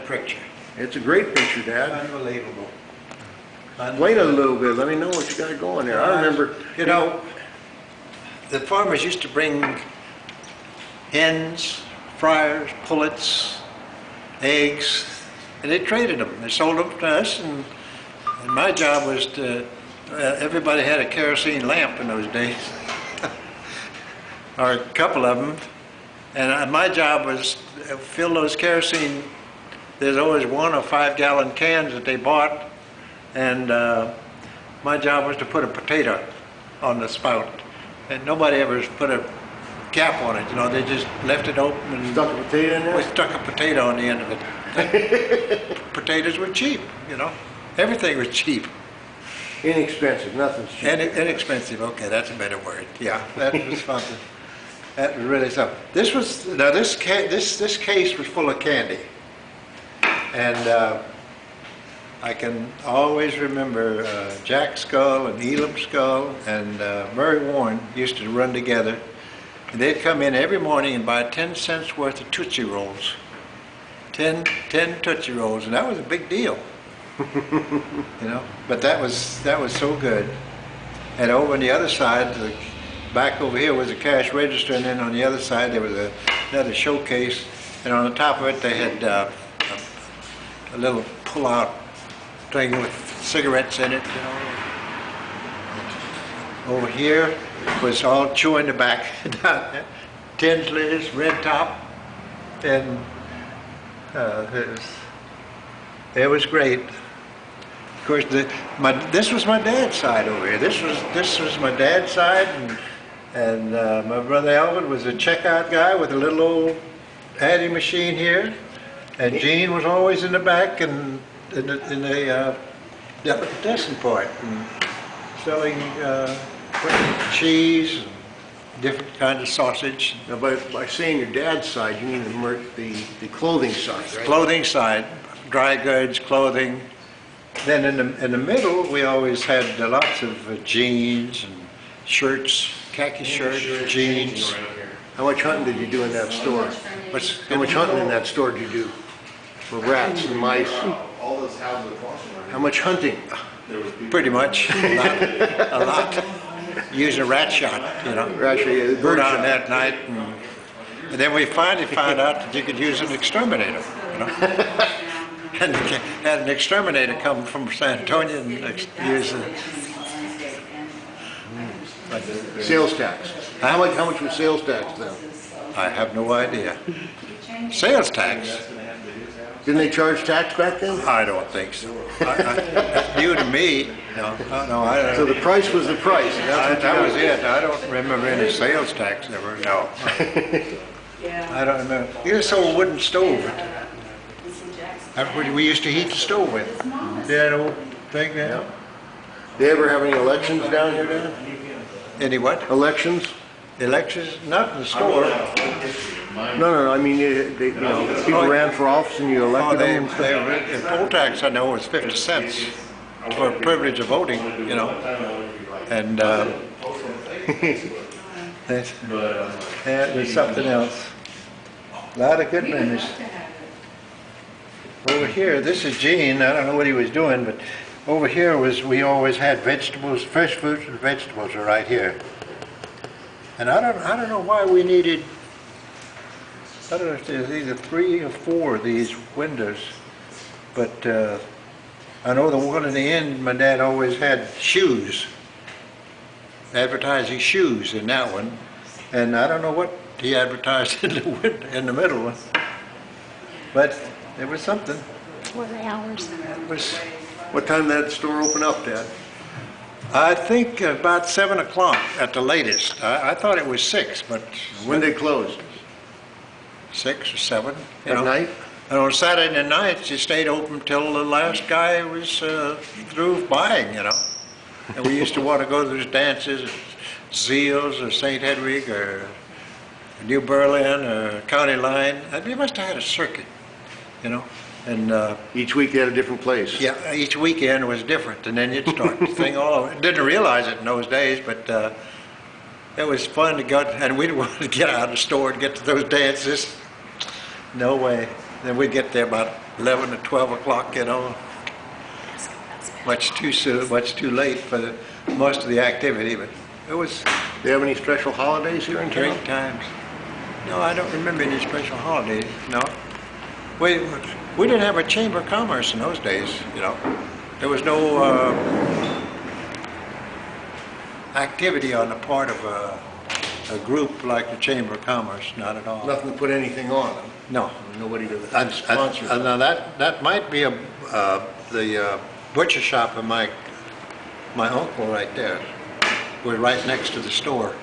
that picture. It's a great picture, Dad. Unbelievable. Wait a little bit. Let me know what you got going there. I remember. You know, the farmers used to bring hens, fryers, pullets, eggs, and they traded them. They sold them to us, and my job was to, everybody had a kerosene lamp in those days, or a couple of them, and my job was to fill those kerosene. There's always 1 or 5 gallon cans that they bought, and my job was to put a potato on the spout, and nobody ever put a cap on it. You know, they just left it open and Stuck a potato in there? we stuck a potato on the end of it. Potatoes were cheap, you know. Everything was cheap. Inexpensive, nothing's cheap. Inexpensive. Okay, that's a better word. Yeah, that was something. That was really something. This was now this case was full of candy, and I can always remember Jack Skull and Elam Skull and Murray Warren used to run together. And they'd come in every morning and buy 10 cents worth of Tootsie Rolls. 10 Tootsie Rolls, and that was a big deal. You know, but that was so good. And over on the other side, back over here was a cash register, and then on the other side there was another showcase, and on the top of it they had a little pull-out thing with cigarettes in it, you know. Over here was all chewing tobacco, Tinsley's, Red Top, and it was great. Of course, this was my dad's side over here. This was my dad's side, and my brother Alvin was a checkout guy with a little old adding machine here, and Gene was always in the back and in the delicatessen part, and selling cheese, and different kinds of sausage. Now, by saying your dad's side, you mean the clothing side, right? Clothing side, dry goods, clothing. Then in the middle, we always had lots of jeans and shirts, khaki shirts, jeans. How much hunting did you do in that store? How much hunting in that store did you do? For rats and mice? How much hunting? Pretty much, a lot. Using a rat shot, you know. Rat shot, yeah, bird out shot. that night, and then we finally found out that you could use an exterminator, you know. And had an exterminator come from San Antonio and use it. Sales tax. How much was sales tax then? I have no idea. Sales tax? Didn't they charge tax back then? I don't think so. That's new to me. No, I don't. So the price was the price. That was it. I don't remember any sales tax ever. No. I don't remember. You just sold a wooden stove. That's what we used to heat the stove with. That old thing there. Yeah. They ever have any elections down here, Dan? Any what? Elections? Elections? Not in the store. No. I mean, people ran for office and you elected them. The poll tax I know was 50 cents for privilege of voting, you know. And there's something else. A lot of good memories. Over here, this is Gene. I don't know what he was doing, but over here we always had vegetables, fresh fruits and vegetables are right here. And I don't know why we needed. I don't know if there's either 3 or 4 of these windows, but I know the one in the end, my dad always had shoes, advertising shoes in that one, and I don't know what he advertised in the middle one, but it was something. What hours? It was, What time did that store open up, Dad? I think about 7 o'clock at the latest. I thought it was 6, but When they closed? 6 or 7. At night? And on Saturday nights, you stayed open till the last guy was through buying, you know. And we used to want to go to those dances at Zeals or St. Hedwig or New Berlin or County Line. And we must have had a circuit, you know. And Each week they had a different place. yeah, each weekend was different, and then you'd start to sing all over. Didn't realize it in those days, but it was fun to go, and we'd want to get out of the store and get to those dances. No way. Then we'd get there about 11 or 12 o'clock, you know. Much too soon, much too late for most of the activity, but it was Do you have any special holidays here in town? great times. No, I don't remember any special holidays, no. We didn't have a Chamber of Commerce in those days, you know. There was no activity on the part of a group like the Chamber of Commerce, not at all. Nothing to put anything on them? No. Nobody to sponsor them? Now that might be the butcher shop of my uncle right there. We're right next to the store.